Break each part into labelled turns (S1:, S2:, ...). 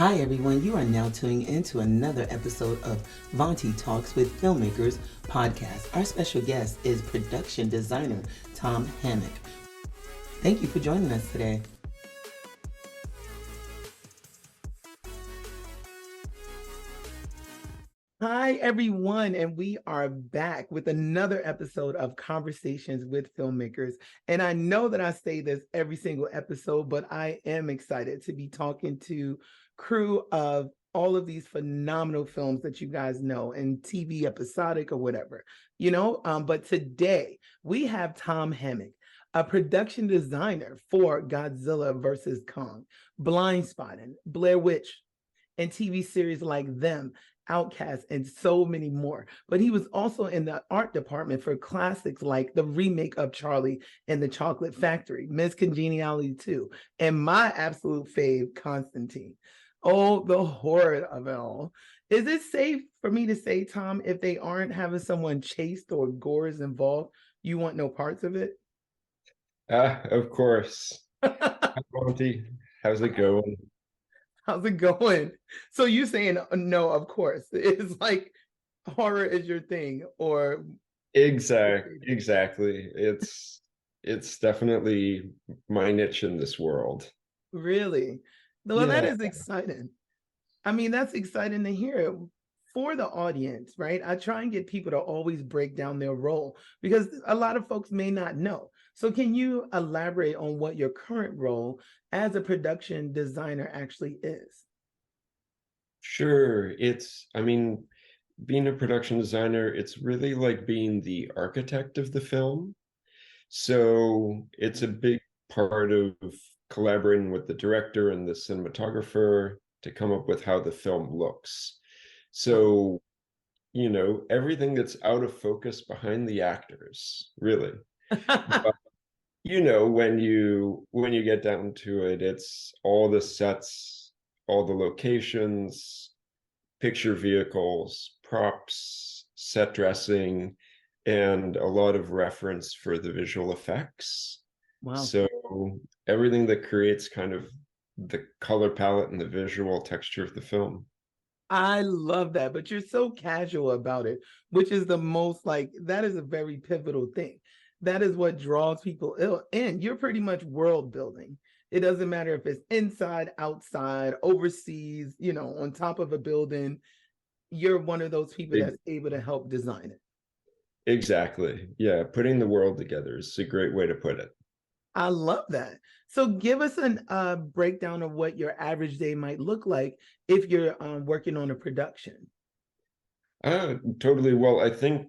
S1: Hi everyone, you are now tuning into another episode of Vonti Talks with Filmmakers podcast. Our special guest is production designer Tom Hammock. Thank you for joining us today. Hi everyone, and we are back with another episode of Conversations with Filmmakers. And I know that I say this every single episode, but I am excited to be talking to crew of all of these phenomenal films that you guys know and TV episodic or whatever, but today we have Tom Hammock, a production designer for Godzilla versus Kong, Blindspotting, Blair Witch, and TV series like Them, Outcast, and so many more. But he was also in the art department for classics like the remake of Charlie and the Chocolate Factory, Miss Congeniality 2, and my absolute fave, Constantine. Oh, the horror of it all. Is it safe for me to say, Tom, if they aren't having someone chased or gore is involved, you want no parts of it?
S2: Of course. Hi, Monty. How's it going?
S1: How's it going? So you saying no, of course. It's like horror is your thing, or
S2: Exactly. It's definitely my niche in this world.
S1: really? Well, that
S2: Yeah,
S1: is exciting. I mean, that's exciting to hear for the audience, right? I try and get people to always break down their role because a lot of folks may not know. So, can you elaborate on what your current role as a production designer actually is?
S2: sure. Being a production designer, it's really like being the architect of the film. So it's a big part of collaborating with the director and the cinematographer to come up with how the film looks. So everything that's out of focus behind the actors, really. But, when you get down to it, it's all the sets, all the locations, picture vehicles, props, set dressing, and a lot of reference for the visual effects.
S1: Wow.
S2: So everything that creates kind of the color palette and the visual texture of the film.
S1: I love that, but you're so casual about it, which is the most like that is a very pivotal thing. That is what draws people in. You're pretty much world building. It doesn't matter if it's inside, outside, overseas, on top of a building. You're one of those people that's able to help design it.
S2: Exactly. Yeah, putting the world together is a great way to put it.
S1: I love that. So give us a breakdown of what your average day might look like if you're working on a production.
S2: Totally. Well, I think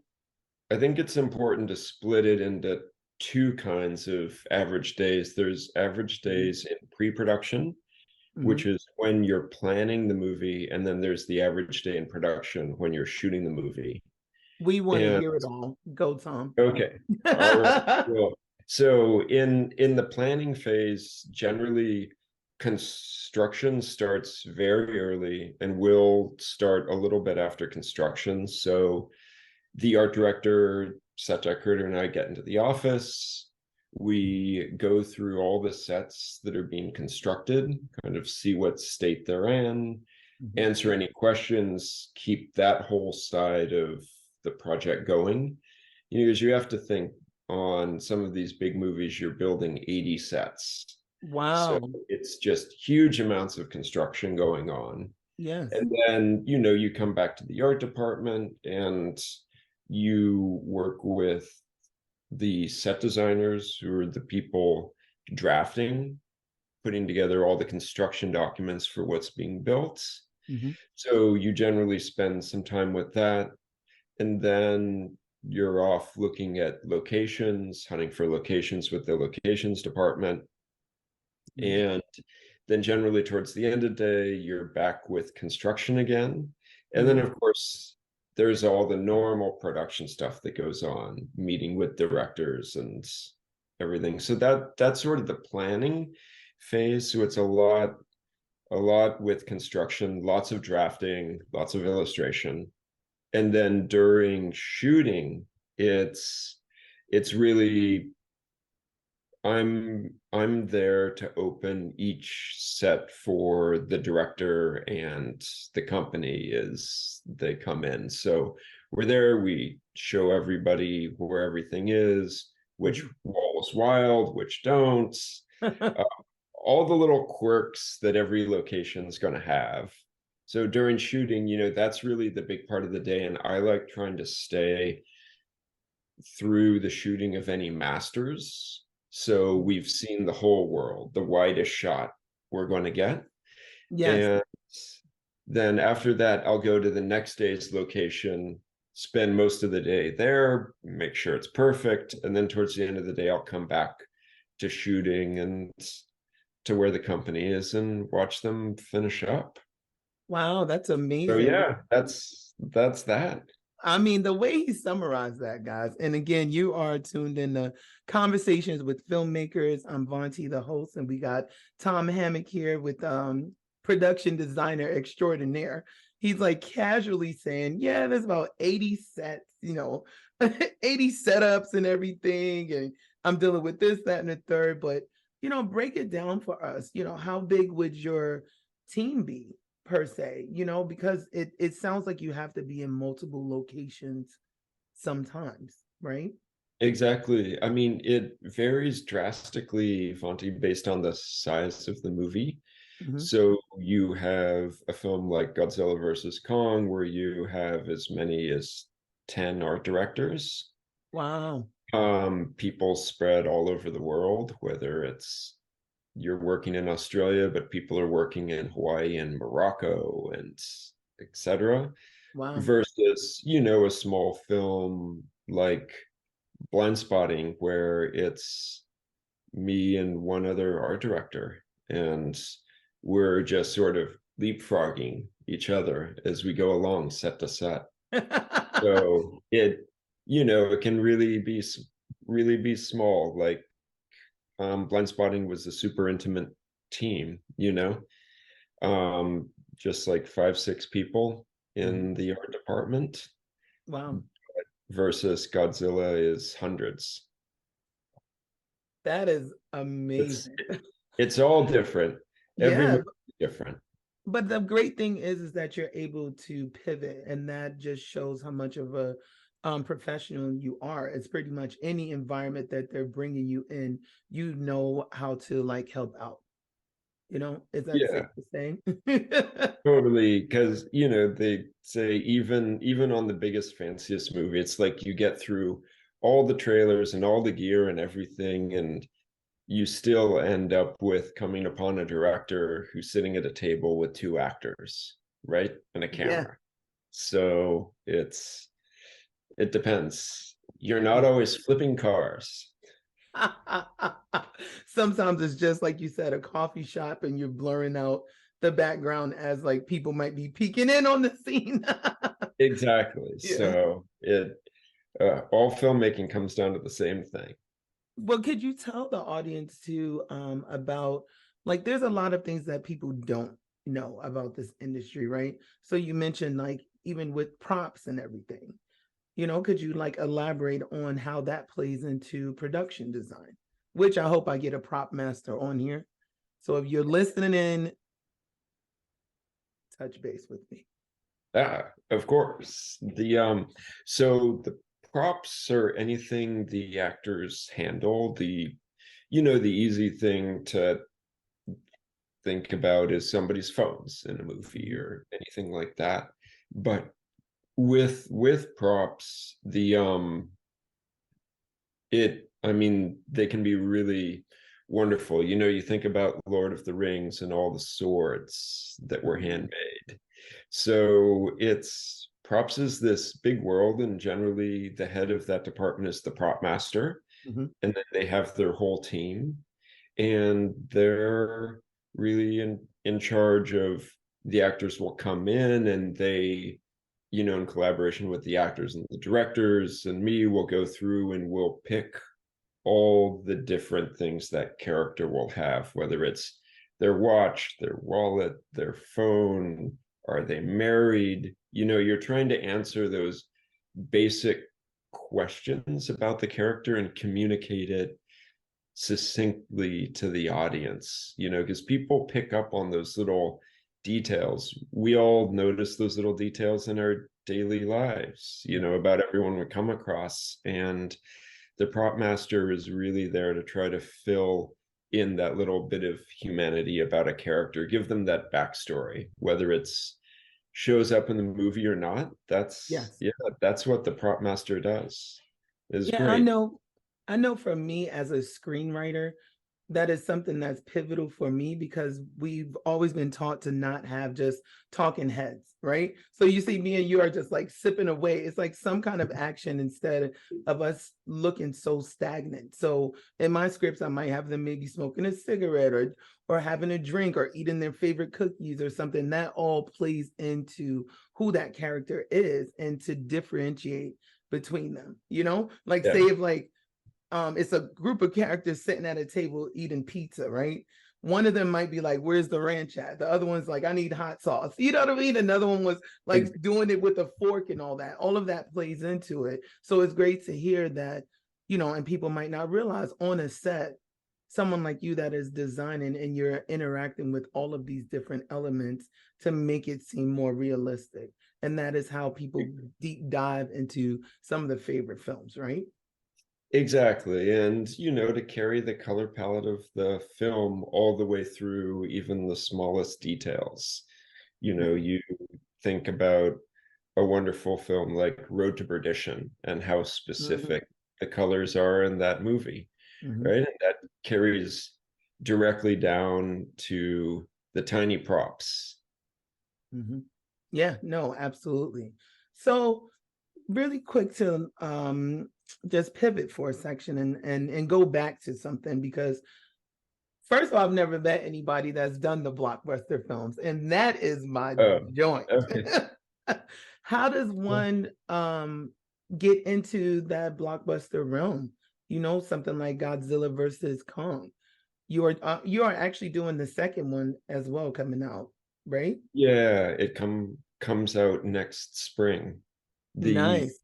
S2: it's important to split it into two kinds of average days. There's average days in pre-production,
S1: Mhm.
S2: which is when you're planning the movie, and then there's the average day in production when you're shooting the movie.
S1: We want to
S2: And
S1: hear it all. Go, Tom.
S2: okay, all right. Well, so in the planning phase, generally construction starts very early and will start a little bit after construction. So the art director, set decorator, and I get into the office. We go through all the sets that are being constructed, kind of see what state they're in,
S1: Mhm.
S2: answer any questions, keep that whole side of the project going. Because you have to think on some of these big movies, you're building 80 sets. So
S1: Wow.
S2: it's just huge amounts of construction going on.
S1: Yes.
S2: And then, you come back to the art department and you work with the set designers who are the people drafting, putting together all the construction documents for what's being built.
S1: Mhm.
S2: So you generally spend some time with that. And then you're off looking at locations, hunting for locations with the locations department.
S1: Mhm.
S2: And then generally towards the end of the day, you're back with construction again. And then,
S1: Mhm.
S2: of course, there's all the normal production stuff that goes on, meeting with directors and everything. So that's sort of the planning phase. So it's a lot with construction, lots of drafting, lots of illustration. And then during shooting, it's really I'm there to open each set for the director and the company as they come in. So we're there, we show everybody where everything is, which walls wild, which don't, uh, all the little quirks that every location is going to have. So during shooting, that's really the big part of the day. And I like trying to stay through the shooting of any masters. So we've seen the whole world, the widest shot we're going to get.
S1: Yes.
S2: And then after that, I'll go to the next day's location, spend most of the day there, make sure it's perfect. And then towards the end of the day, I'll come back to shooting and to where the company is and watch them finish up.
S1: Wow, that's
S2: So
S1: amazing.
S2: yeah, that's that.
S1: I mean, the way he summarized that, guys. And again, you are tuned in to Conversations with Filmmakers. I'm Vonti, the host, and we got Tom Hammock here with production designer extraordinaire. He's like casually saying, yeah, there's about 80 sets, 80 setups and everything. And I'm dealing with this, that, and the third. But, break it down for us. How big would your team be? Per se, because it sounds like you have to be in multiple locations sometimes, right?
S2: Exactly. I mean, it varies drastically, Fonty, based on the size of the movie.
S1: Mm-hmm.
S2: So you have a film like Godzilla versus Kong, where you have as many as 10 art directors.
S1: Wow.
S2: People spread all over the world, whether it's you're working in Australia, but people are working in Hawaii and Morocco and etc.
S1: Wow.
S2: Versus, a small film like Blind Spotting, where it's me and one other art director, and we're just sort of leapfrogging each other as we go along set to set. So it can really be small. Like Blind Spotting was a super intimate team, just like 5, 6 people in the art department.
S1: Wow.
S2: Versus Godzilla is hundreds.
S1: That is
S2: It's
S1: amazing.
S2: it's all different. Every
S1: Yeah.
S2: movie is different.
S1: But the great thing is that you're able to pivot, and that just shows how much of a professional you are. It's pretty much any environment that they're bringing you in, you know how to like help out. Is that safe
S2: Yeah,
S1: to say?
S2: totally. Because they say even on the biggest, fanciest movie, it's like you get through all the trailers and all the gear and everything, and you still end up with coming upon a director who's sitting at a table with 2 actors, right? And a
S1: Yeah.
S2: camera. So it depends. You're not always flipping cars.
S1: Sometimes it's just like you said, a coffee shop, and you're blurring out the background as like people might be peeking in on the scene.
S2: Exactly.
S1: Yeah.
S2: So all filmmaking comes down to the same thing.
S1: Well, could you tell the audience too about, like, there's a lot of things that people don't know about this industry, right? So you mentioned like even with props and everything. Could you like elaborate on how that plays into production design? Which I hope I get a prop master on here. So if you're listening in, touch base with me.
S2: Of course. So the props are anything the actors handle. The easy thing to think about is somebody's phones in a movie or anything like that. But with props, I mean, they can be really wonderful. You think about Lord of the Rings and all the swords that were handmade. So it's props is this big world, and generally the head of that department is the prop master,
S1: Mm-hmm.
S2: and then they have their whole team, and they're really in charge of the actors will come in and they in collaboration with the actors and the directors and me will go through and we'll pick all the different things that character will have, whether it's their watch, their wallet, their phone, are they married? You're trying to answer those basic questions about the character and communicate it succinctly to the audience, because people pick up on those little details. We all notice those little details in our daily lives, about everyone we come across. And the prop master is really there to try to fill in that little bit of humanity about a character, give them that backstory, whether it's shows up in the movie or not.
S1: Yes.
S2: That's what the prop master does. Is
S1: Yeah, I
S2: great.
S1: know. I know for me as a screenwriter, that is something that's pivotal for me because we've always been taught to not have just talking heads, right? So you see me and you are just like sipping away. It's like some kind of action instead of us looking so stagnant. So in my scripts, I might have them maybe smoking a cigarette or having a drink or eating their favorite cookies or something. That all plays into who that character is and to differentiate between them, like
S2: Yeah,
S1: say if like it's a group of characters sitting at a table eating pizza, right? One of them might be like, "Where's the ranch at?" The other one's like, "I need hot sauce." You know what I mean? Another one was like doing it with a fork and all that. All of that plays into it. So it's great to hear that, and people might not realize on a set, someone like you that is designing and you're interacting with all of these different elements to make it seem more realistic. And that is how people deep dive into some of the favorite films, right?
S2: exactly. And to carry the color palette of the film all the way through even the smallest details. You think about a wonderful film like Road to Perdition and how
S1: Mm-hmm.
S2: specific the colors are in that movie,
S1: Mm-hmm.
S2: right? And that carries directly down to the tiny props.
S1: Mm-hmm. Yeah, no, absolutely. So really quick to just pivot for a section and go back to something because first of all, I've never met anybody that's done the blockbuster films, and that is my
S2: Oh,
S1: joint.
S2: okay.
S1: How does one get into that blockbuster realm? Something like Godzilla versus Kong. You are actually doing the second one as well coming out, right?
S2: Yeah, it comes out next spring. The
S1: Nice.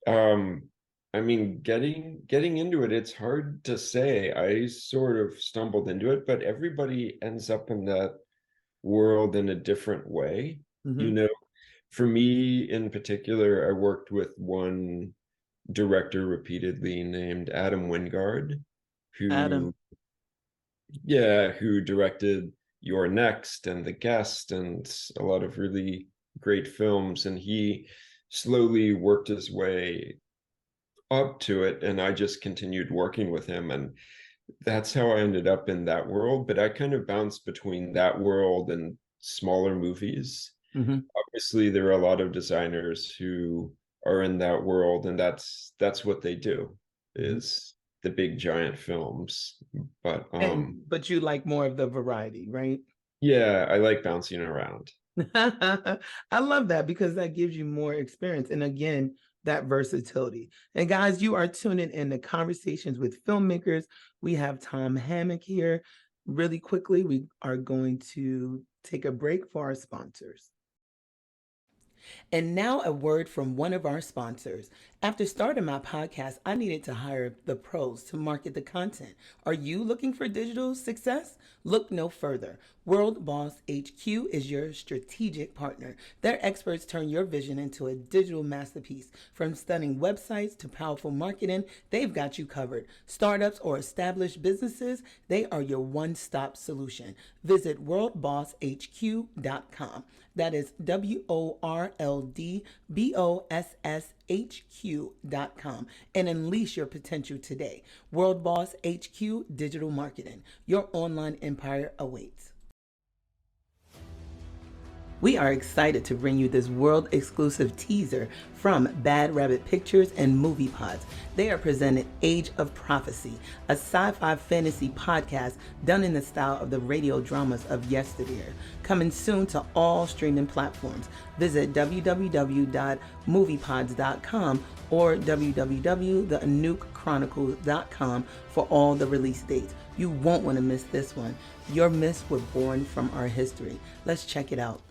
S2: um I mean, getting into it, it's hard to say. I sort of stumbled into it, but everybody ends up in that world in a different way. You
S1: Mm-hmm.
S2: know, for me in particular, I worked with one director repeatedly named Adam Wingard,
S1: Adam.
S2: who, yeah, who directed Your Next and The Guest and a lot of really great films. And he slowly worked his way up to it, and I just continued working with him. And that's how I ended up in that world. But I kind of bounced between that world and smaller movies.
S1: Mm-hmm.
S2: Obviously, there are a lot of designers who are in that world, and that's what they do,
S1: Mm-hmm.
S2: is the big giant films. But
S1: But you like more of the variety, right?
S2: yeah, I like bouncing around.
S1: I love that because that gives you more experience. And again, that versatility. And guys, you are tuning in to Conversations with Filmmakers. We have Tom Hammock here. Really quickly, we are going to take a break for our sponsors. And now, a word from one of our sponsors. After starting my podcast, I needed to hire the pros to market the content. Are you looking for digital success? Look no further. World Boss HQ is your strategic partner. Their experts turn your vision into a digital masterpiece. From stunning websites to powerful marketing, they've got you covered. Startups or established businesses, they are your one-stop solution. Visit worldbosshq.com. That is WORLDBOSSHQ.com and unleash your potential today. World Boss HQ Digital Marketing. Your online empire awaits. We are excited to bring you this world exclusive teaser from Bad Rabbit Pictures and Movie Pods. They are presented Age of Prophecy, a sci-fi fantasy podcast done in the style of the radio dramas of yesteryear. Coming soon to all streaming platforms. Visit www.moviepods.com or www.anoukchronicles.com for all the release dates. You won't want to miss this one. Your myths were born from our history. Let's check it out.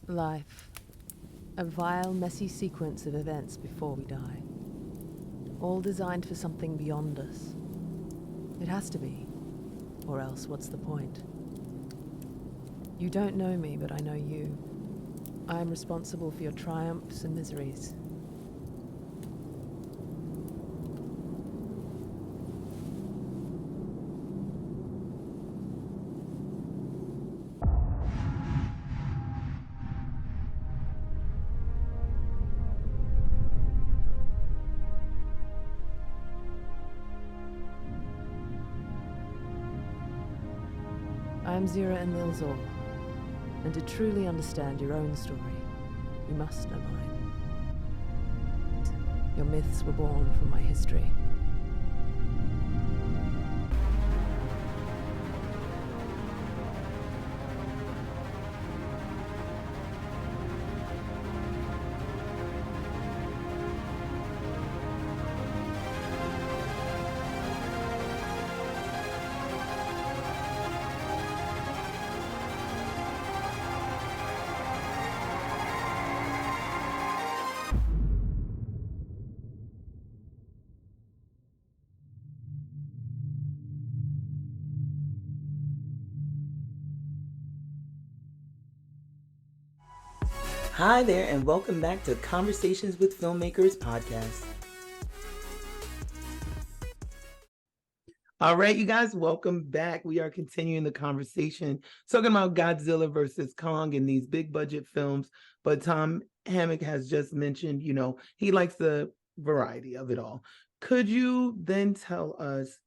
S3: Life A vile, messy sequence of events before we die. All designed for something beyond us. It has to be. Or else, what's the point? You don't know me, but I know you. I am responsible for your triumphs and miseries. I am Zira Enlil, and to truly understand your own story, you must know mine. Your myths were born from my history.
S1: Hi there, and welcome back to Conversations with Filmmakers podcast. All right, you guys, welcome back. We are continuing the conversation, talking about Godzilla versus Kong and these big budget films. But Tom Hammock has just mentioned, he likes the variety of it all. Could you then tell us,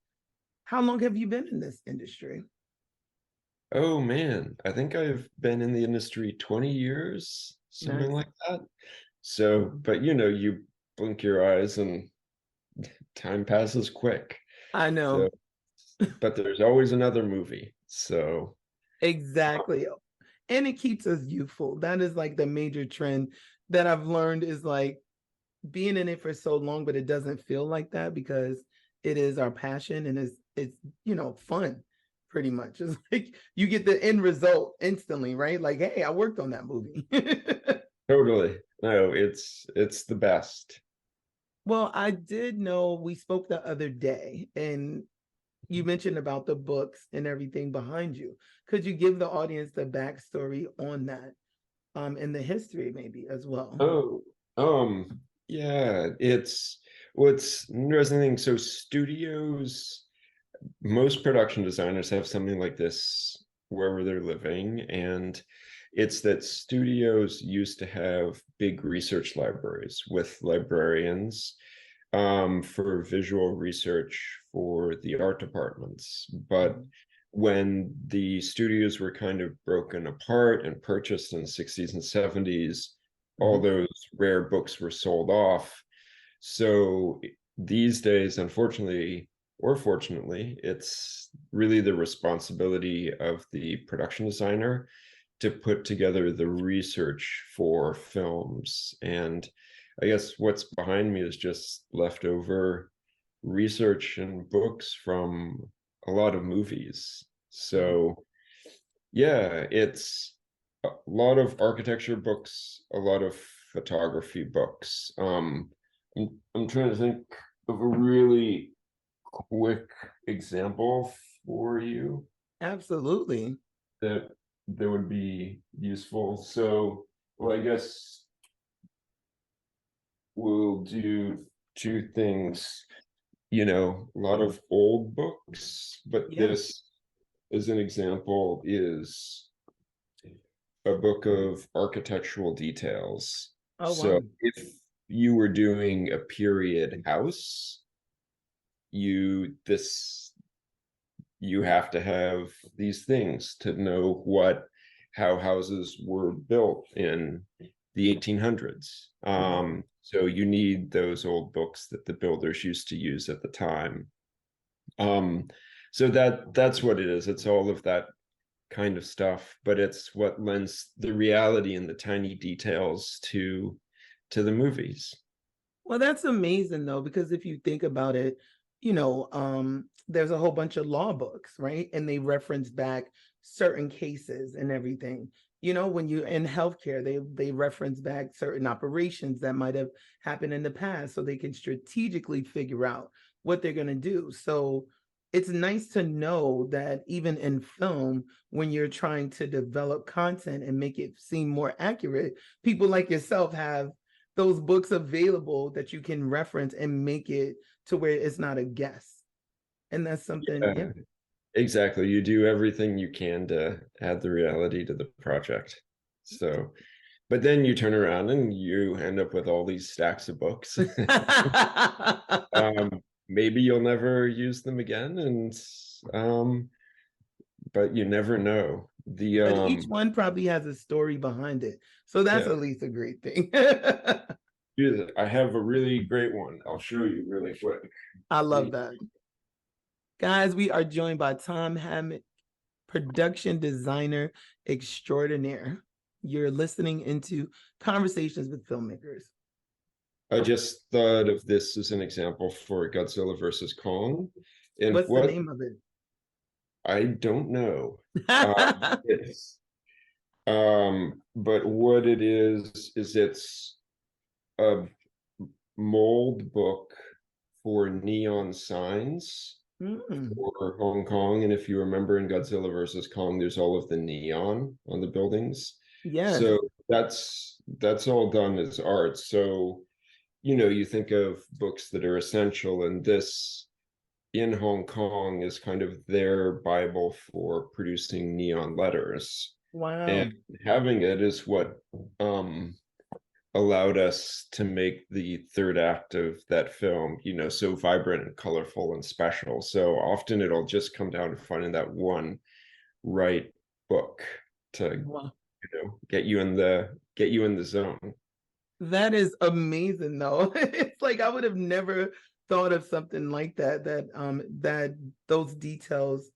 S1: how long have you been in this industry?
S2: Oh man, I think I've been in the industry 20 years, something
S1: Nice.
S2: like that. So, but you blink your eyes and time passes quick.
S1: I
S2: So,
S1: know.
S2: but there's always another movie. So,
S1: Exactly. And it keeps us youthful. That is like the major trend that I've learned is like being in it for so long, but it doesn't feel like that because it is our passion and it's fun pretty much. It's like you get the end result instantly, right? Like, hey, I worked on that movie.
S2: totally. No, it's the best.
S1: Well, I did know we spoke the other day and you mentioned about the books and everything behind you. Could you give the audience the backstory on that? And the history maybe as well.
S2: Oh, yeah, it's what's interesting. So studios, most production designers have something like this wherever they're living, and it's that studios used to have big research libraries with librarians for visual research for the art departments. But when the studios were kind of broken apart and purchased in the 60s and 70s, all those rare books were sold off. So these days, unfortunately, or fortunately, it's really the responsibility of the production designer to put together the research for films. And I guess what's behind me is just leftover research and books from a lot of movies. So yeah, it's a lot of architecture books, a lot of photography books. I'm trying to think of a really quick example for you
S1: Absolutely.
S2: that would be useful. So, well, I guess we'll do two things. A lot of old books, but
S1: Yeah.
S2: this, as an example, is a book of architectural details.
S1: Oh,
S2: So
S1: wow.
S2: if you were doing a period house, you have to have these things to know how houses were built in the 1800s. So you need those old books that the builders used to use at the time. So that's what it is. It's all of that kind of stuff, but it's what lends the reality and the tiny details to the movies.
S1: Well, that's amazing though, because if you think about it, there's a whole bunch of law books, right? And they reference back certain cases and everything. You know, when you're in healthcare, they reference back certain operations that might have happened in the past so they can strategically figure out what they're going to do. So it's nice to know that even in film, when you're trying to develop content and make it seem more accurate, people like yourself have those books available that you can reference and make it to where it's not a guess. And that's something, yeah.
S2: Yeah, exactly. You do everything you can to add the reality to the project. So, but then you turn around and you end up with all these stacks of books. um, Maybe you'll never use them again, and but you never know. The
S1: But each one probably has a story behind it. So that's
S2: yeah,
S1: at least a great thing.
S2: I have a really great one. I'll show you really quick.
S1: I love that. Guys, we are joined by Tom Hammock, production designer extraordinaire. You're listening into Conversations with Filmmakers.
S2: I just thought of this as an example for Godzilla versus Kong. And
S1: What's the
S2: what
S1: name of it?
S2: I don't know. It's but what it is it's a mold book for neon signs for Hong Kong. And if you remember in Godzilla versus Kong, there's all of the neon on the buildings.
S1: Yes.
S2: So that's all done as art. So, you know, you think of books that are essential, and this in Hong Kong is kind of their Bible for producing neon letters.
S1: Wow.
S2: And having it is what allowed us to make the third act of that film, you know, so vibrant and colorful and special. So often it'll just come down to finding that one right book to
S1: Wow.
S2: you know get you in the zone.
S1: That is amazing though. It's like I would have never thought of something like that, that those details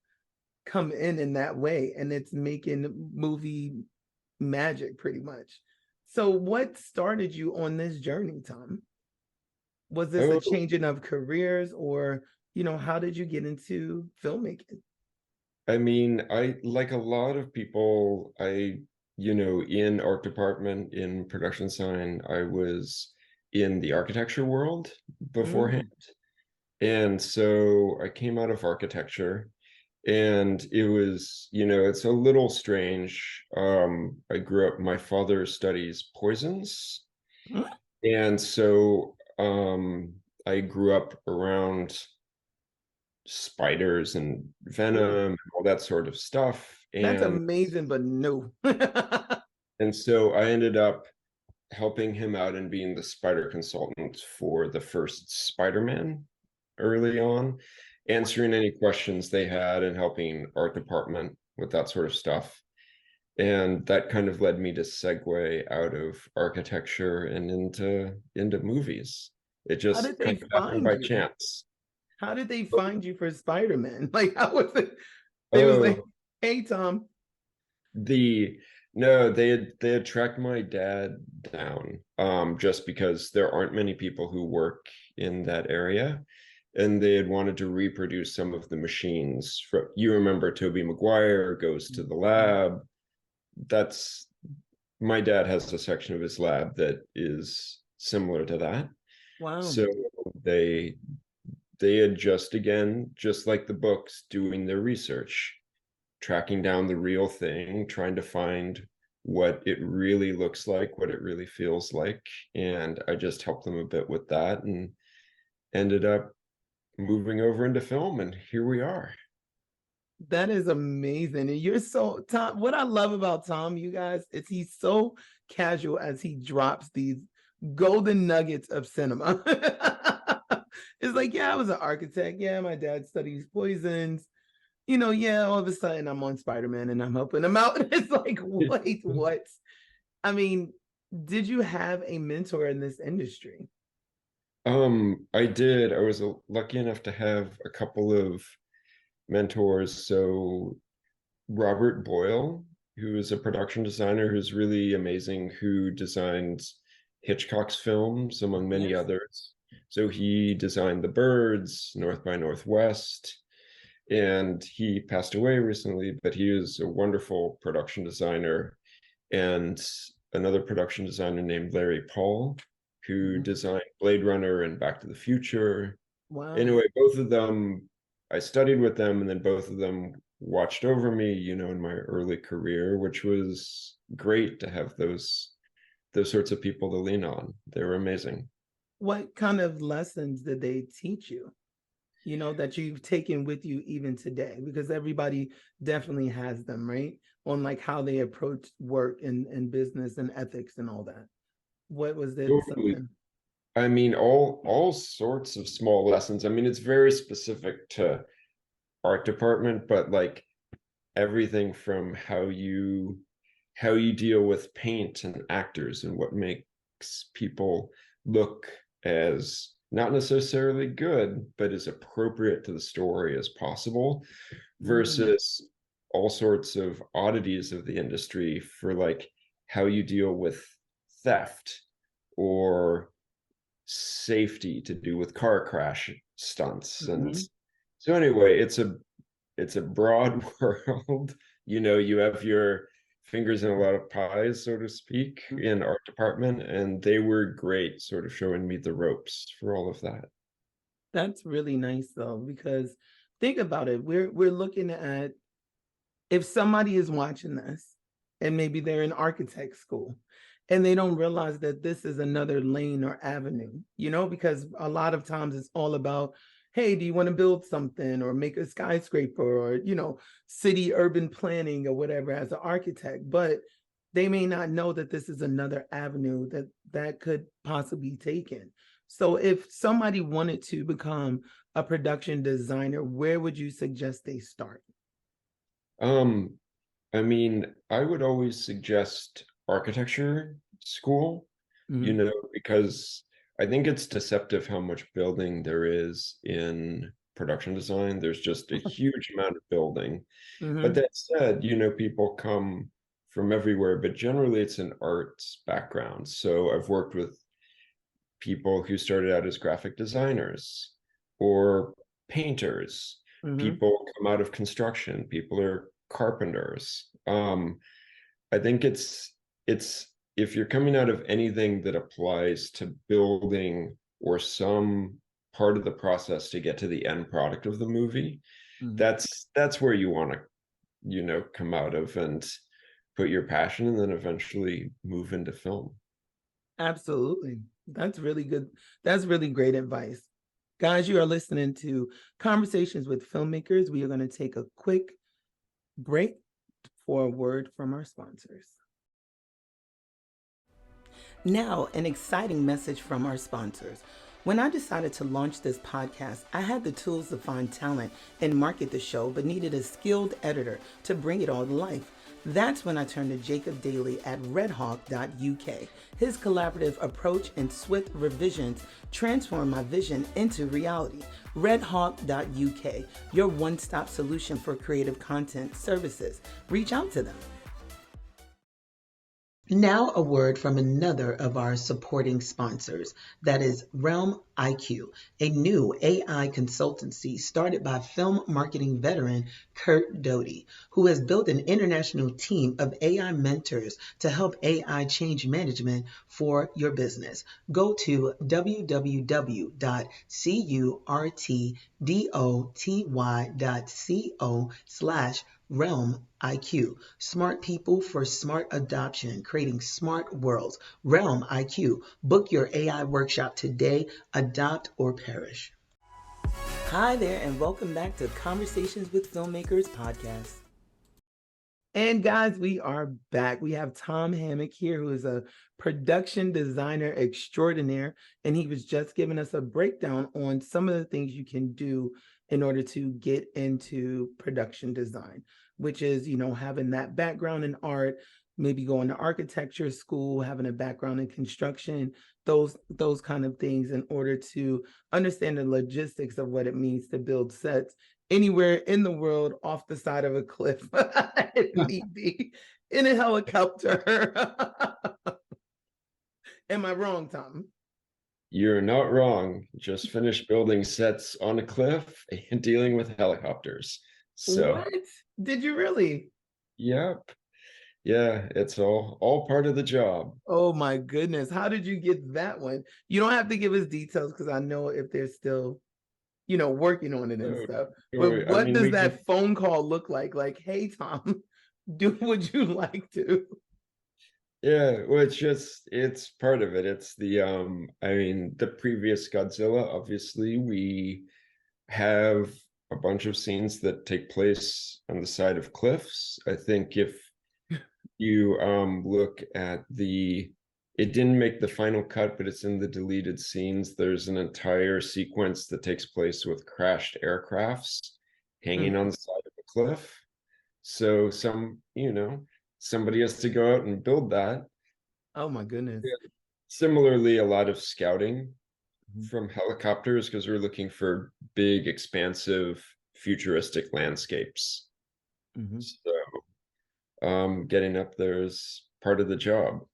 S1: come in that way, and it's making movie magic pretty much. So what started you on this journey, Tom? Was this a changing of careers, or, you know, how did you get into filmmaking?
S2: I mean, I like a lot of people, you know, in art department, in production design, I was in the architecture world beforehand. And so I came out of architecture, and it was, you know, it's a little strange. I grew up, my father studies poisons.
S1: Mm.
S2: And so I grew up around spiders and venom and all that sort of stuff.
S1: That's amazing, but no.
S2: And so I ended up helping him out and being the spider consultant for the first Spider-Man early on, answering any questions they had and helping art department with that sort of stuff. And that kind of led me to segue out of architecture and into movies. It
S1: How
S2: just
S1: did they
S2: kind of happened
S1: find
S2: by
S1: you?
S2: chance.
S1: How did they find you for Spider-Man? Like, how was it? They was like, hey, Tom.
S2: No, they had tracked my dad down just because there aren't many people who work in that area, and they had wanted to reproduce some of the machines. You remember Tobey Maguire goes to the lab. That's my dad has a section of his lab that is similar to that.
S1: Wow.
S2: So they had just, again, just like the books, doing their research, tracking down the real thing, trying to find what it really looks like, what it really feels like. And I just helped them a bit with that and ended up moving over into film, and here we are.
S1: That is amazing. And you're so, Tom, what I love about Tom, you guys, is he's so casual as he drops these golden nuggets of cinema. It's like, yeah, I was an architect. Yeah, my dad studies poisons. You know, yeah, all of a sudden I'm on Spider-Man and I'm helping him out. It's like, wait, what? I mean, did you have a mentor in this industry?
S2: I did. I was lucky enough to have a couple of mentors. So Robert Boyle, who is a production designer who's really amazing, who designed Hitchcock's films, among many others. So he designed The Birds, North by Northwest, and he passed away recently, but he is a wonderful production designer. and another production designer named Larry Paul, who
S1: Mhm.
S2: designed Blade Runner and Back to the Future.
S1: Wow.
S2: Anyway, both of them, I studied with them, and then both of them watched over me, in my early career, which was great to have those sorts of people to lean on. They were amazing.
S1: What kind of lessons did they teach you, that you've taken with you even today? Because everybody definitely has them, right? On like how they approach work and business and ethics and all that. What was it?
S2: Totally.
S1: Something?
S2: I mean, all sorts of small lessons. I mean, it's very specific to art department, but like everything from how you deal with paint and actors and what makes people look as not necessarily good, but as appropriate to the story as possible,
S1: Mm,
S2: versus all sorts of oddities of the industry for like how you deal with theft or safety to do with car crash stunts. And
S1: mhm.
S2: so anyway, it's a broad world. You have your fingers in a lot of pies, so to speak, in art department, and they were great sort of showing me the ropes for all of that.
S1: That's really nice though, because think about it. We're looking at, if somebody is watching this and maybe they're in architect school and they don't realize that this is another lane or avenue, because a lot of times it's all about, hey, do you want to build something or make a skyscraper or, city urban planning or whatever as an architect, but they may not know that this is another avenue that could possibly be taken. So if somebody wanted to become a production designer, where would you suggest they start?
S2: Um, I mean, I would always suggest architecture school,
S1: Mhm.
S2: because I think it's deceptive how much building there is in production design. There's just a huge amount of building. But
S1: Mhm.
S2: that said, people come from everywhere, but generally it's an arts background. So I've worked with people who started out as graphic designers or painters.
S1: Mhm.
S2: People come out of construction. People are carpenters. I think it's if you're coming out of anything that applies to building or some part of the process to get to the end product of the movie,
S1: Mhm.
S2: that's where you want to come out of and put your passion and then eventually move into film.
S1: Absolutely. That's really good. That's really great advice. Guys, you are listening to Conversations with Filmmakers. We are going to take a quick break for a word from our sponsors. Now, an exciting message from our sponsors. When I decided to launch this podcast, I had the tools to find talent and market the show, but needed a skilled editor to bring it all to life. That's when I turned to Jacob Daly at redhawk.uk. His collaborative approach and swift revisions transformed my vision into reality. redhawk.uk, your one-stop solution for creative content services. Reach out to them. Now a word from another of our supporting sponsors, that is Realm IQ, a new AI consultancy started by film marketing veteran Kurt Doty, who has built an international team of AI mentors to help AI change management for your business. Go to www.curtdoty.co/Realm IQ. Smart people for smart adoption, creating smart worlds. Realm IQ. Book your AI workshop today. Adopt or perish. Hi there, and welcome back to Conversations with Filmmakers podcast. And guys, we are back. We have Tom Hammock here, who is a production designer extraordinaire, and he was just giving us a breakdown on some of the things you can do in order to get into production design, which is, having that background in art, maybe going to architecture school, having a background in construction, those kind of things in order to understand the logistics of what it means to build sets anywhere in the world, off the side of a cliff, if need be, in a helicopter. Am I wrong, Tom?
S2: You're not wrong. Just finished building sets on a cliff and dealing with helicopters. So,
S1: What? Did you really?
S2: yep. Yeah, it's all part of the job.
S1: Oh my goodness. How did you get that one? You don't have to give us details because I know if they're still, working on it and
S2: Oh,
S1: stuff. But
S2: sure. I
S1: what
S2: mean,
S1: does
S2: we can.
S1: that phone call look like? Like, hey, Tom, would you like to?
S2: Yeah, well, it's part of it. It's the I mean, the previous Godzilla, obviously, we have a bunch of scenes that take place on the side of cliffs. I think if you look at it didn't make the final cut, but it's in the deleted scenes. There's an entire sequence that takes place with crashed aircrafts hanging on
S1: Mhm.
S2: the side of the cliff. So somebody has to go out and build that.
S1: Oh my goodness.
S2: Yeah. Similarly, a lot of scouting
S1: Mhm.
S2: from helicopters because we're looking for big, expansive, futuristic landscapes.
S1: Mhm.
S2: So getting up there is part of the job.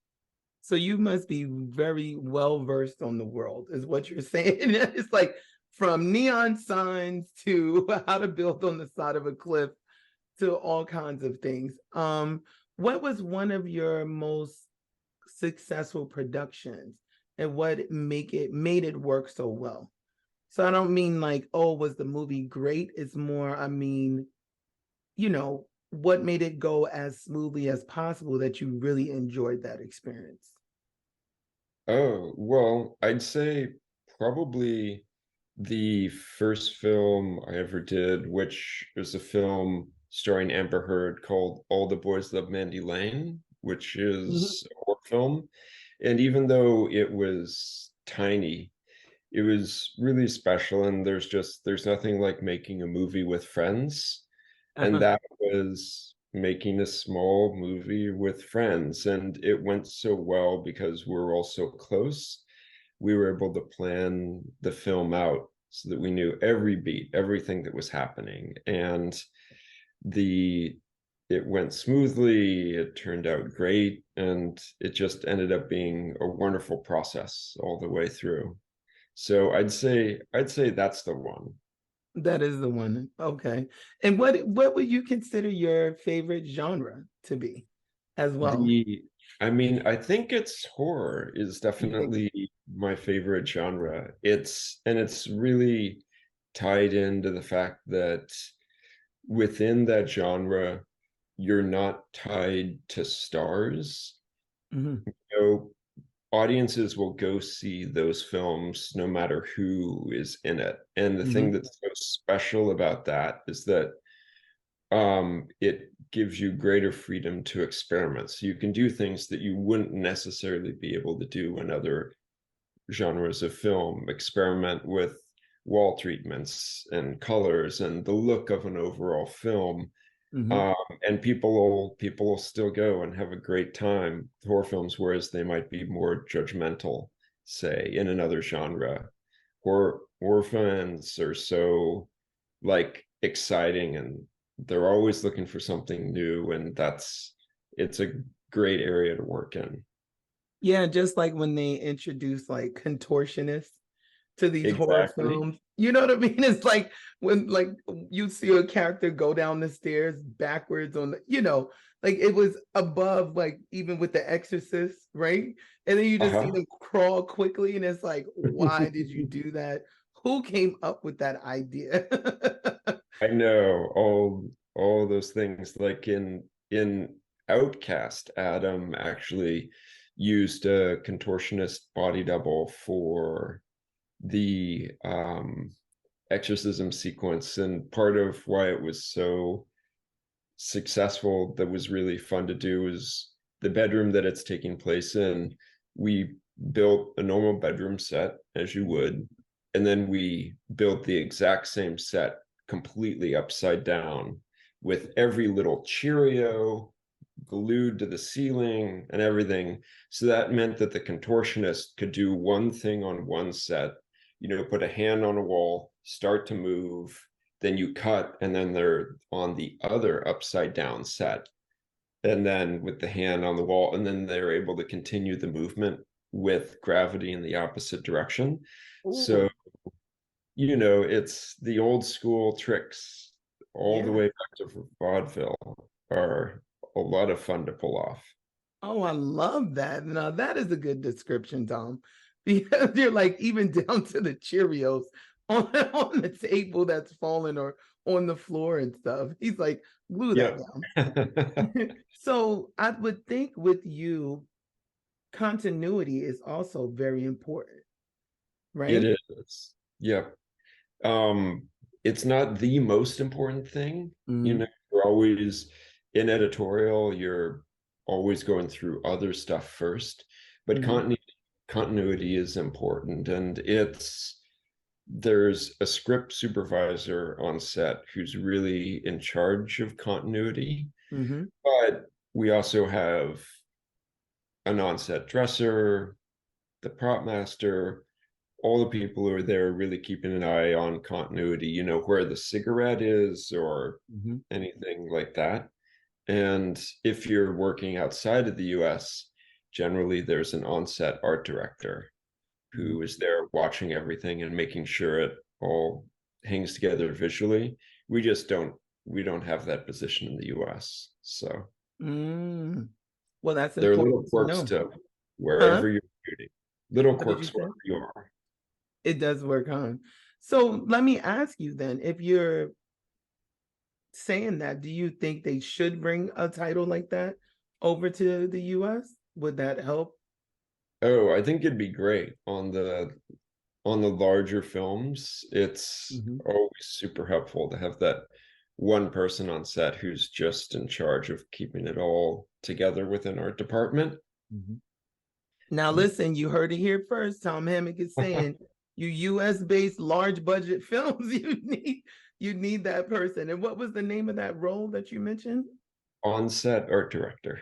S1: So you must be very well versed on the world, is what you're saying. It's like from neon signs to how to build on the side of a cliff to all kinds of things. What was one of your most successful productions and what made it work so well? So I don't mean like, oh, was the movie great? It's more, I mean, what made it go as smoothly as possible that you really enjoyed that experience?
S2: Oh, well, I'd say probably the first film I ever did, which was a film starring Amber Heard called All the Boys Love Mandy Lane, which
S1: Mhm.
S2: is a horror film. And even though it was tiny, it was really special. And there's nothing like making a movie with friends. And
S1: Uh-huh.
S2: that was making a small movie with friends. And it went so well because we were all so close. We were able to plan the film out so that we knew every beat, everything that was happening. And the it went smoothly, it turned out great, and it just ended up being a wonderful process all the way through. So I'd say that's the one.
S1: That is the one. Okay. And what would you consider your favorite genre to be as well?
S2: The I mean, I think it's horror is
S1: You think
S2: definitely my favorite genre. It's really tied into the fact that within that genre, you're not tied to stars.
S1: Mhm.
S2: You know, audiences will go see those films no matter who is in it. And the thing
S1: Mhm.
S2: that's so special about that is that it gives you greater freedom to experiment. So you can do things that you wouldn't necessarily be able to do in other genres of film, experiment with wall treatments and colors and the look of an overall film.
S1: Mhm.
S2: Um, and people will still go and have a great time with horror films, whereas they might be more judgmental, say, in another genre. Horror fans are so like exciting and they're always looking for something new, and it's a great area to work in.
S1: Yeah, just like when they introduce like contortionists to these horror
S2: Exactly.
S1: films. You know what I mean? It's like when like you see a character go down the stairs backwards on like it was above like even with the exorcist, right? And then you just see
S2: Uh-huh.
S1: them crawl quickly and it's like, why did you do that? Who came up with that idea?
S2: I know all those things like in Outcast, Adam actually used a contortionist body double for the exorcism sequence, and part of why it was so successful that was really fun to do is the bedroom that it's taking place in. We built a normal bedroom set as you would, and then we built the exact same set completely upside down with every little Cheerio glued to the ceiling and everything. So that meant that the contortionist could do one thing on one set, put a hand on a wall, start to move, then you cut, and then they're on the other upside down set. And then with the hand on the wall, and then they're able to continue the movement with gravity in the opposite direction. So,
S1: Ooh,
S2: it's the old school tricks all the
S1: yeah.
S2: way back to vaudeville are a lot of fun to pull off.
S1: Oh, I love that. Now that is a good description, Tom. Because you're like even down to the Cheerios on the table that's fallen or on the floor and stuff. He's like, glue that
S2: Yeah.
S1: down. So I would think with you, continuity is also very important, right?
S2: It is. Yeah. Um, it's not the most important thing. You
S1: Mm-hmm.
S2: know, you're always in editorial, you're always going through other stuff first, but
S1: Mm-hmm.
S2: continuity is important. And there's a script supervisor on set who's really in charge of continuity,
S1: Mm-hmm.
S2: but we also have an on-set dresser, the prop master, all the people who are there really keeping an eye on continuity, you know, where the cigarette is or
S1: Mm-hmm.
S2: anything like that. And if you're working outside of the US, generally there's an on-set art director
S1: Mm-hmm.
S2: who is there watching everything and making sure it all hangs together visually. We don't have that position in the US. So
S1: Mm. Well, that's
S2: there are little
S1: important to
S2: quirks
S1: know.
S2: to
S1: Huh?
S2: wherever you're shooting. Little
S1: What did you
S2: quirks
S1: say?
S2: wherever you are.
S1: It does work on. So let me ask you then, if you're saying that, do you think they should bring a title like that over to the US? Would that help?
S2: Oh, I think it'd be great on the larger films. It's
S1: Mhm.
S2: always super helpful to have that one person on set who's just in charge of keeping it all together within our department.
S1: Mhm. Now, listen, you heard it here first. Tom Hammock is saying you US based large budget films, you need that person. And what was the name of that role that you mentioned?
S2: On-set art director.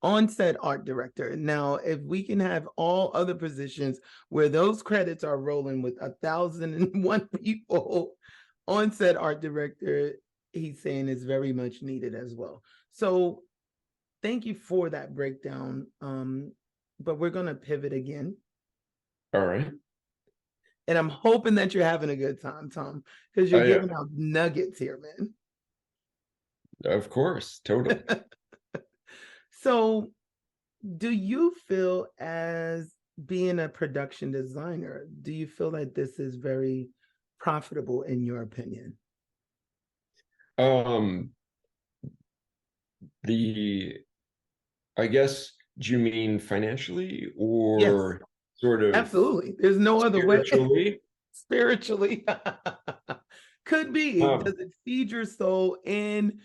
S1: On-set art director. Now, if we can have all other positions where those credits are rolling with 1,001 people, on-set art director, he's saying is very much needed as well. So thank you for that breakdown. But we're gonna pivot again.
S2: All right.
S1: And I'm hoping that you're having a good time, Tom, because you're
S2: I
S1: giving out nuggets here, man.
S2: Of course, totally.
S1: So do you feel as being a production designer, do you feel like this is very profitable in your opinion?
S2: Um, the I guess, do you mean financially
S1: Yes,
S2: or sort of
S1: absolutely. There's no other way.
S2: spiritually?
S1: Spiritually. Could be.
S2: Um,
S1: Does it feed your soul? And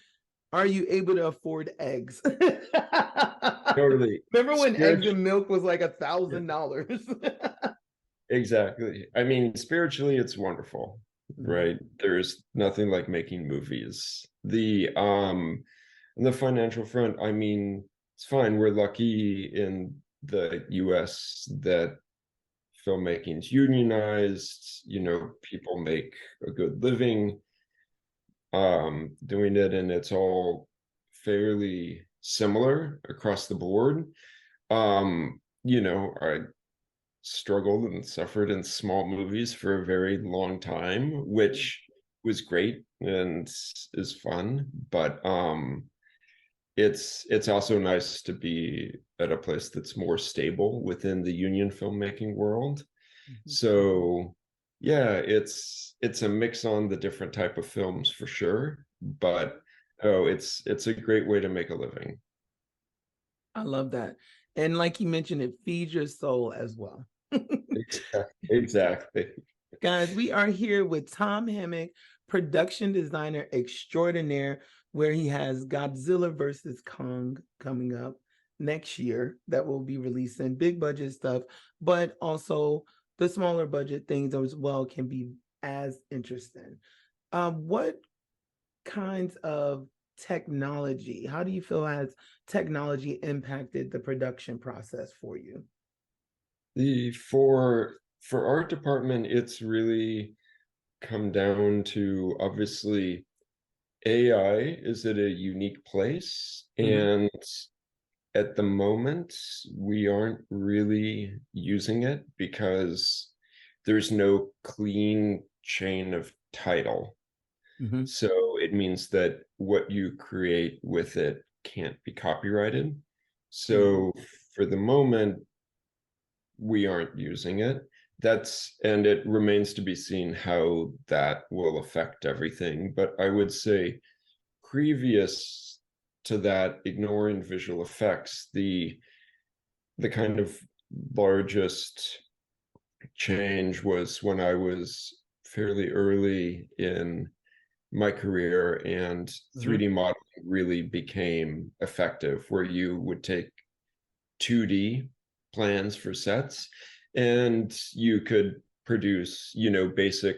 S1: are you able to afford eggs?
S2: Totally.
S1: Remember when eggs
S2: Spiritually,
S1: and milk was like $1,000?
S2: exactly. I mean, spiritually, it's wonderful,
S1: Mhm.
S2: right? There's nothing like making movies. On the financial front, I mean, it's fine. We're lucky in the US that filmmaking's unionized, you know, people make a good living doing it, and it's all fairly similar across the board. You know, I struggled and suffered in small movies for a very long time, which was great and is fun, but it's also nice to be at a place that's more stable within the union filmmaking world.
S1: Mhm.
S2: So yeah, it's a mix on the different type of films for sure, but oh, it's a great way to make a living.
S1: I love that. And like you mentioned, it feeds your soul as well.
S2: Exactly.
S1: Guys, we are here with Tom Hammock, production designer extraordinaire, where he has Godzilla versus Kong coming up next year that will be releasing big budget stuff, but also the smaller budget things as well can be as interesting. What kinds of technology, how do you feel has technology impacted the production process for you?
S2: The for art department, it's really come down to obviously AI is at a unique place,
S1: Mhm.
S2: and at the moment we aren't really using it because there's no clean chain of title.
S1: Mhm.
S2: So it means that what you create with it can't be copyrighted. So for the moment, we aren't using it. And it remains to be seen how that will affect everything. But I would say previous to that, ignoring visual effects, the kind of largest change was when I was fairly early in my career and 3D modeling really became effective, where you would take 2D plans for sets and you could produce, you know, basic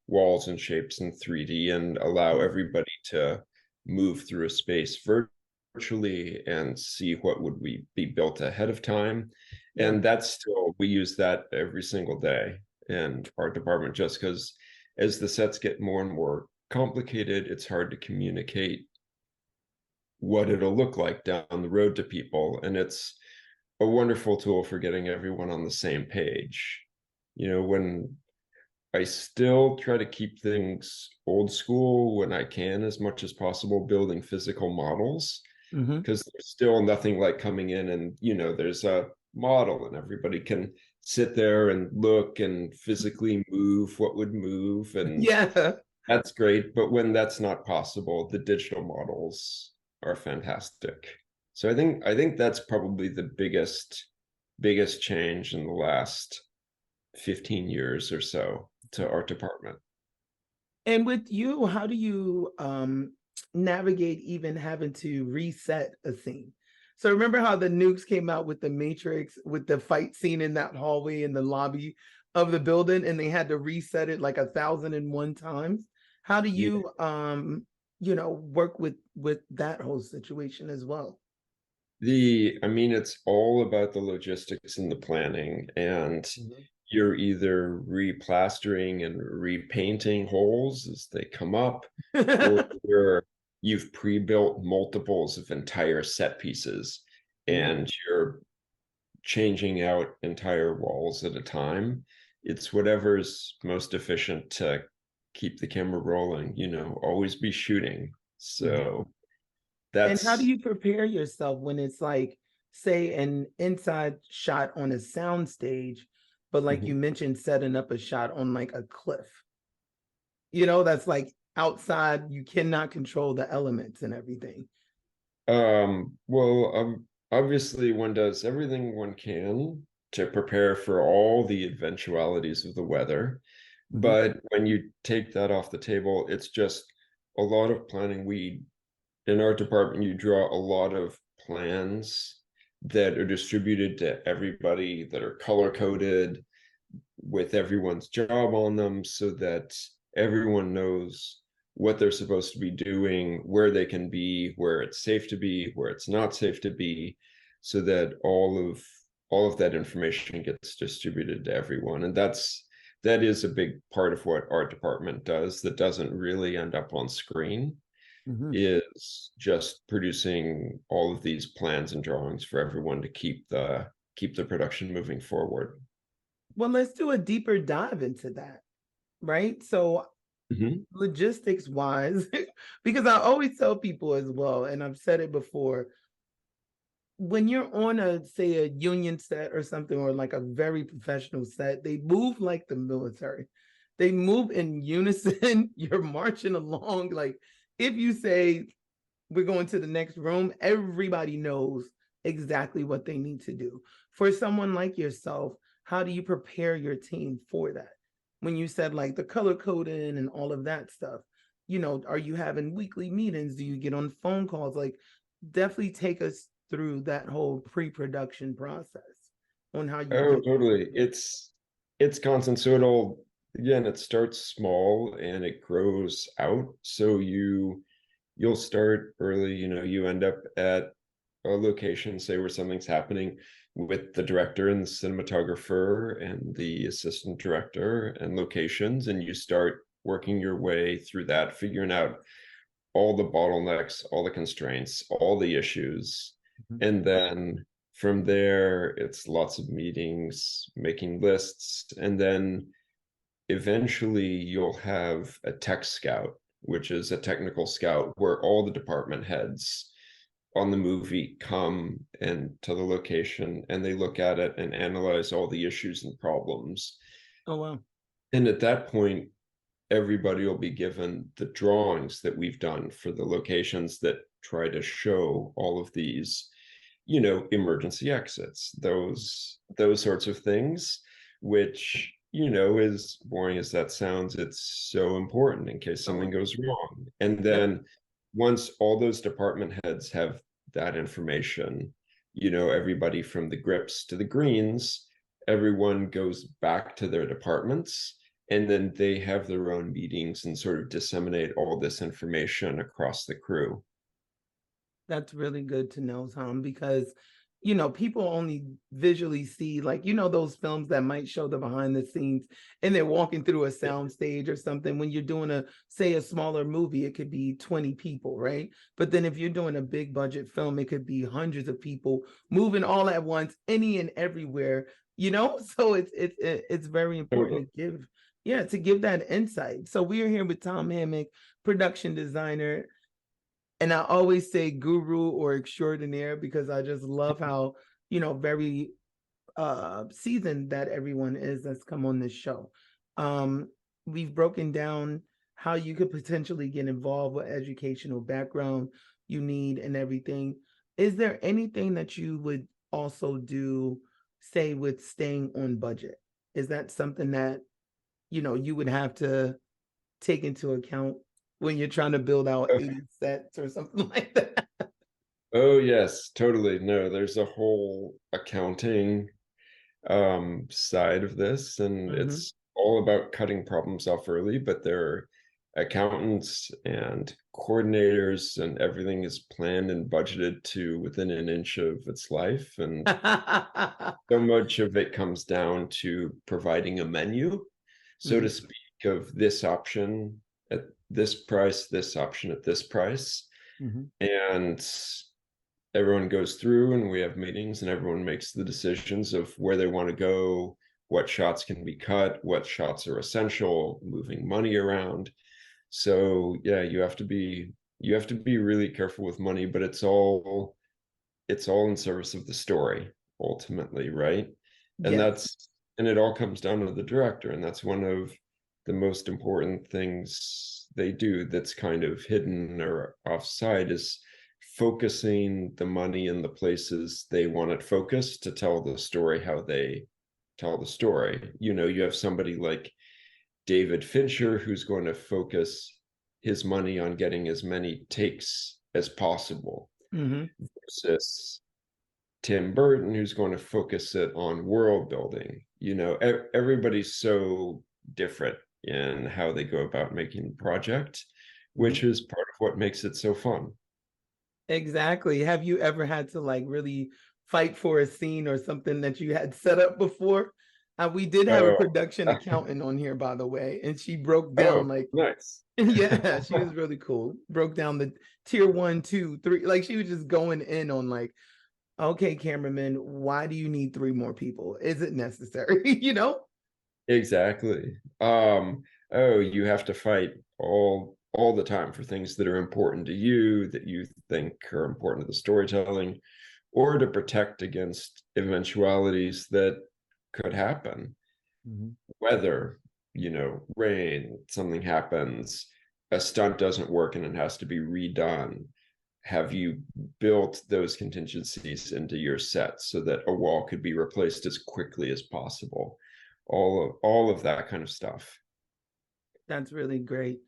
S2: walls and shapes in 3D and allow everybody to move through a space virtually and see what would be built ahead of time. And that's still, we use that every single day in our department, just because as the sets get more and more complicated, it's hard to communicate what it'll look like down the road to people. And it's a wonderful tool for getting everyone on the same page. You know, when I still try to keep things old school when I can, as much as possible, building physical models, because there's still nothing like coming in and, you know, there's a model and everybody can sit there and look and physically move what would move. And that's great. But when that's not possible, the digital models are fantastic. So I think that's probably the biggest change in the last 15 years or so to our department.
S1: And with you, how do you navigate even having to reset a scene? So remember how the nukes came out with the Matrix, with the fight scene in that hallway in the lobby of the building, and they had to reset it like 1,001 times. How do you you know, work with that whole situation as well?
S2: I mean, it's all about the logistics and the planning, and you're either replastering and repainting holes as they come up, or you've pre-built multiples of entire set pieces and you're changing out entire walls at a time. It's whatever's most efficient to keep the camera rolling, you know, always be shooting. So
S1: and how do you prepare yourself when it's like, say, an inside shot on a sound stage, but like you mentioned, setting up a shot on like a cliff? You know, that's like outside, you cannot control the elements and everything.
S2: Well, obviously one does everything one can to prepare for all the eventualities of the weather. But when you take that off the table, it's just a lot of planning. In our department, you draw a lot of plans that are distributed to everybody, that are color coded with everyone's job on them, so that everyone knows what they're supposed to be doing, where they can be, where it's safe to be, where it's not safe to be, so that all of that information gets distributed to everyone. And that is a big part of what our department does that doesn't really end up on screen, is just producing all of these plans and drawings for everyone to keep the production moving forward.
S1: Well, let's do a deeper dive into that, right? So logistics wise, because I always tell people as well, and I've said it before, when you're on say a union set or something, or like a very professional set, they move like the military. They move in unison. You're marching along. Like if you say we're going to the next room, everybody knows exactly what they need to do. For someone like yourself, how do you prepare your team for that? When you said like the color coding and all of that stuff, you know, are you having weekly meetings? Do you get on phone calls? Like definitely take us through that whole pre-production process on how you
S2: totally. It's constant. So it starts small and it grows out. So you'll start early, you know, you end up at a location, say, where something's happening, with the director and the cinematographer and the assistant director and locations, and you start working your way through that, figuring out all the bottlenecks, all the constraints, all the issues. And then from there, it's lots of meetings, making lists, and then eventually you'll have a tech scout, which is a technical scout where all the department heads on the movie come and to the location, and they look at it and analyze all the issues and problems.
S1: Oh, wow.
S2: And at that point, everybody will be given the drawings that we've done for the locations that try to show all of these, emergency exits, those sorts of things, which, as boring as that sounds, it's so important in case something goes wrong. And then once all those department heads have that information, everybody from the grips to the greens, everyone goes back to their departments, and then they have their own meetings and sort of disseminate all this information across the crew.
S1: That's really good to know, Tom, because people only visually see, like, those films that might show the behind the scenes and they're walking through a sound stage or something. When you're doing a smaller movie, it could be 20 people, right? But then if you're doing a big budget film, it could be hundreds of people moving all at once, any and everywhere, so it's very important to give that insight. So we are here with Tom Hammock, production designer. And I always say guru or extraordinaire because I just love how, very seasoned that everyone is that's come on this show. We've broken down how you could potentially get involved, what educational background you need and everything. Is there anything that you would also do, say, with staying on budget? Is that something that, you would have to take into account when you're trying to build out 80 sets or something like that?
S2: Oh yes, totally. No, there's a whole accounting side of this, and it's all about cutting problems off early, but there are accountants and coordinators, and everything is planned and budgeted to within an inch of its life. And so much of it comes down to providing a menu, so to speak, of this option at this price, this option at this price. And everyone goes through and we have meetings and everyone makes the decisions of where they want to go, what shots can be cut, what shots are essential, moving money around. So yeah, you have to be really careful with money, but it's all in service of the story ultimately, right? And and it all comes down to the director, and that's one of the most important things they do that's kind of hidden or offside, is focusing the money in the places they want it focused to tell the story how they tell the story. You have somebody like David Fincher who's going to focus his money on getting as many takes as possible, versus Tim Burton who's going to focus it on world building. Everybody's so different in how they go about making the project, which is part of what makes it so fun.
S1: Exactly. Have you ever had to really fight for a scene or something that you had set up before? We did have a production accountant on here, by the way, and she broke down
S2: nice.
S1: Yeah, she was really cool. Broke down the tier 1, 2, 3. She was just going in on okay, cameraman, why do you need 3 more people? Is it necessary?
S2: Exactly. You have to fight all the time for things that are important to you, that you think are important to the storytelling, or to protect against eventualities that could happen. Weather, rain, something happens, a stunt doesn't work and it has to be redone. Have you built those contingencies into your set so that a wall could be replaced as quickly as possible? All of that kind of stuff.
S1: That's really great.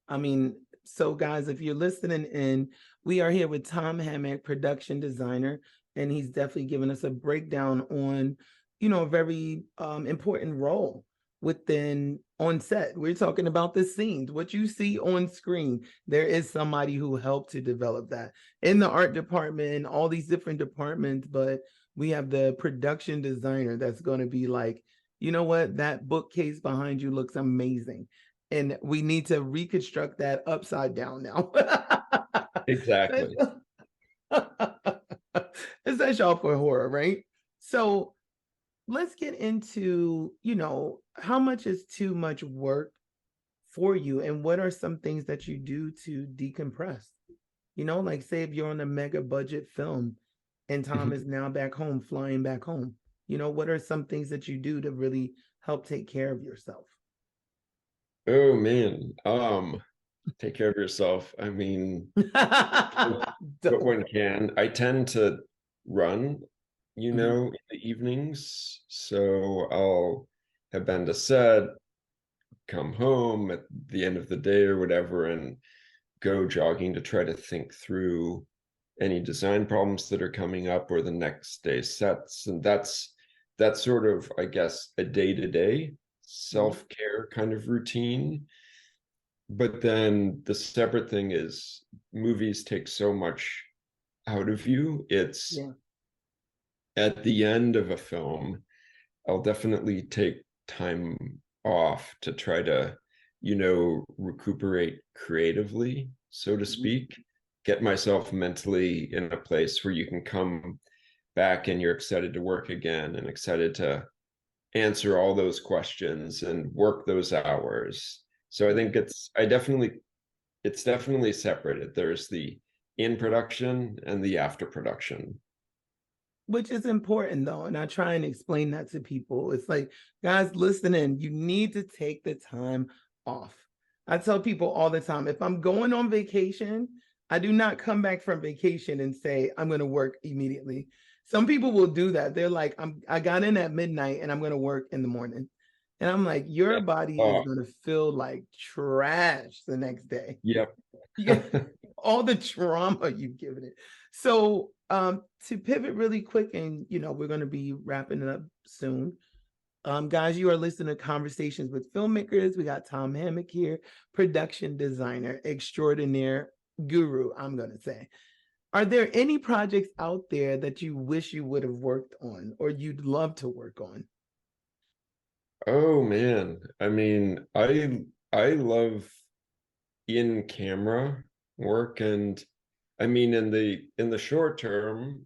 S1: I mean, so guys, if you're listening in, we are here with Tom Hammock, production designer, and he's definitely given us a breakdown on, a very important role within on set. We're talking about the scenes, what you see on screen. There is somebody who helped to develop that in the art department, all these different departments, but we have the production designer that's going to be like, you know what, that bookcase behind you looks amazing. And we need to reconstruct that upside down now.
S2: Exactly.
S1: Essential for horror, right? So let's get into, how much is too much work for you and what are some things that you do to decompress? You know, like say if you're on a mega budget film and Tom is now back home, flying back home, you know, what are some things that you do to really help take care of yourself?
S2: Oh man, take care of yourself. I mean, but
S1: Dope.
S2: one can. I tend to run,
S1: Mhm.
S2: in the evenings. So I'll have been to set, come home at the end of the day or whatever, and go jogging to try to think through any design problems that are coming up or the next day's sets. And that's sort of, I guess, a day-to-day
S1: Mhm.
S2: self-care kind of routine. But then the separate thing is movies take so much out of you. It's
S1: Yeah.
S2: at the end of a film, I'll definitely take time off to try to, recuperate creatively, so to
S1: Mhm.
S2: speak, get myself mentally in a place where you can come back and you're excited to work again and excited to answer all those questions and work those hours. So I
S1: Yeah.
S2: think it's definitely separated. There's the in production and the after production.
S1: Which is important though. And I try and explain that to people. It's like, guys, listening, you need to take the time off. I tell people all the time, if I'm going on vacation, I do not come back from vacation and say, I'm going to work immediately. Some people will do that. They're like, I got in at midnight and I'm going to work in the morning. And I'm like, your
S2: Yeah.
S1: body is
S2: Oh,
S1: going to feel like trash the next day.
S2: yep.
S1: You get all the trauma you've given it. So to pivot really quick, and we're going to be wrapping it up soon. Guys, you are listening to Conversations with Filmmakers. We got Tom Hammock here, production designer extraordinaire, guru, I'm going to say. Are there any projects out there that you wish you would have worked on or you'd love to work on?
S2: Oh man. I mean, I love in camera work, and I mean in the short term,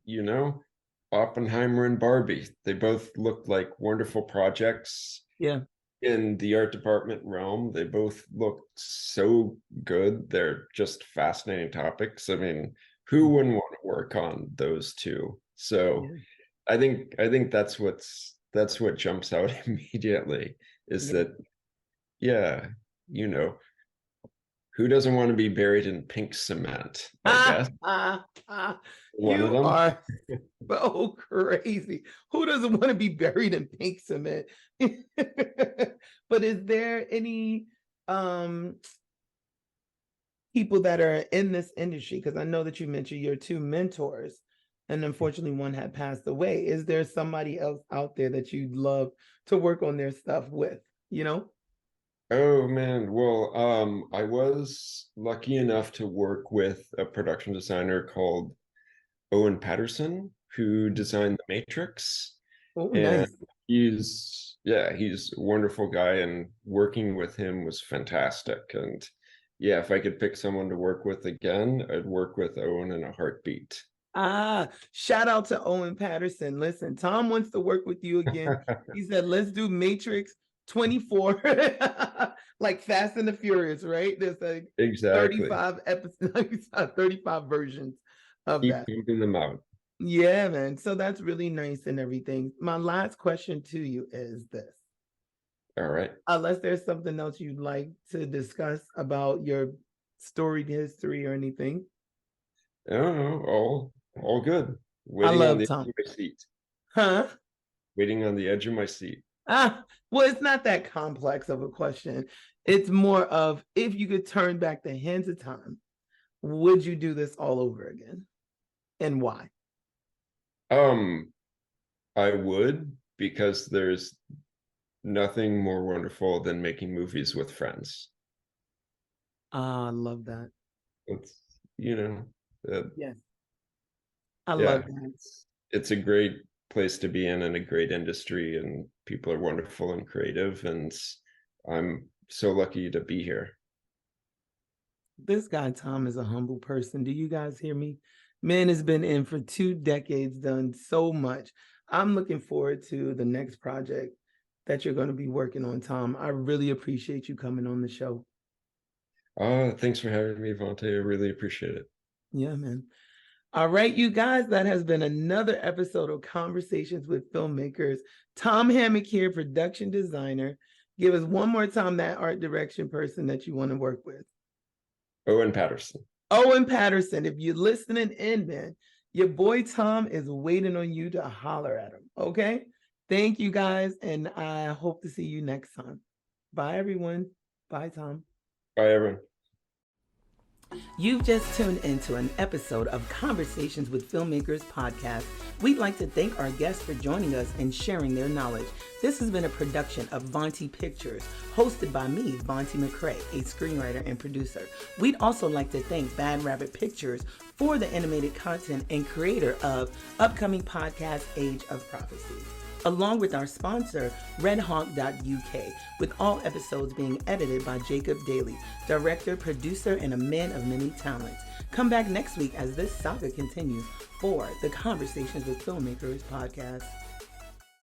S2: Oppenheimer and Barbie, they both looked like wonderful projects
S1: Yeah.
S2: in the art department realm. They both look so good. They're just fascinating topics. I mean, who
S1: Mhm.
S2: wouldn't want to work on those two? So
S1: Yeah.
S2: I think that's what jumps out immediately is
S1: Yeah.
S2: that, yeah, you know, who doesn't want to be buried in pink cement, I guess. One of
S1: You
S2: them.
S1: are so crazy. Who doesn't want to be buried in pink cement? But is there any um people that are in this industry? Because I know that you mentioned your two mentors, and unfortunately one had passed away. Is there somebody else out there that you'd love to work on their stuff with? You know?
S2: Oh man, well, I was lucky enough to work with a production designer called Owen Patterson, who designed The Matrix.
S1: Oh,
S2: And
S1: nice.
S2: he's a wonderful guy, and working with him was fantastic. And yeah, if I could pick someone to work with again, I'd work with Owen in a heartbeat.
S1: Shout out to Owen Patterson. Listen, Tom wants to work with you again. He said, let's do Matrix 24, like Fast and the Furious, right? There's like
S2: Exactly.
S1: 35 episodes, 35 versions of
S2: Keep
S1: that.
S2: pumping them out.
S1: Yeah, man. So that's really nice and everything. My last question to you is this.
S2: All right.
S1: Unless there's something else you'd like to discuss about your storied history or anything.
S2: Oh, no, all good.
S1: I
S2: Waiting on
S1: love
S2: the edge
S1: Tom.
S2: of my seat.
S1: Huh?
S2: Waiting on the edge of my seat.
S1: Well, it's not that complex of a question. It's more of if you could turn back the hands of time, would you do this all over again? And why?
S2: Um, I would, because there's nothing more wonderful than making movies with friends.
S1: I love that.
S2: It's, you know, uh,
S1: Yes, I love
S2: yeah,
S1: that.
S2: it's a great place to be in and a great industry, and people are wonderful and creative, and I'm so lucky to be here.
S1: This guy, Tom, is a humble person. Do you guys hear me? Man has been in for 2 decades, done so much. I'm looking forward to the next project that you're going to be working on, Tom. I really appreciate you coming on the show.
S2: Thanks for having me, Vontae. I really appreciate it.
S1: Yeah, man. All right, you guys, that has been another episode of Conversations with Filmmakers. Tom Hammock here, production designer. Give us one more time that art direction person that you want to work with.
S2: Owen Patterson.
S1: Owen Patterson, if you're listening in, man, your boy Tom is waiting on you to holler at him, okay? Thank you, guys, and I hope to see you next time. Bye, everyone. Bye, Tom.
S2: Bye, everyone.
S1: You've just tuned into an episode of Conversations with Filmmakers podcast. We'd like to thank our guests for joining us and sharing their knowledge. This has been a production of Vonti Pictures, hosted by me, Vonti McCrae, a screenwriter and producer. We'd also like to thank Bad Rabbit Pictures for the animated content and creator of upcoming podcast Age of Prophecy, along with our sponsor, redhawk.uk, with all episodes being edited by Jacob Daly, director, producer, and a man of many talents. Come back next week as this saga continues for the Conversations with Filmmakers podcast.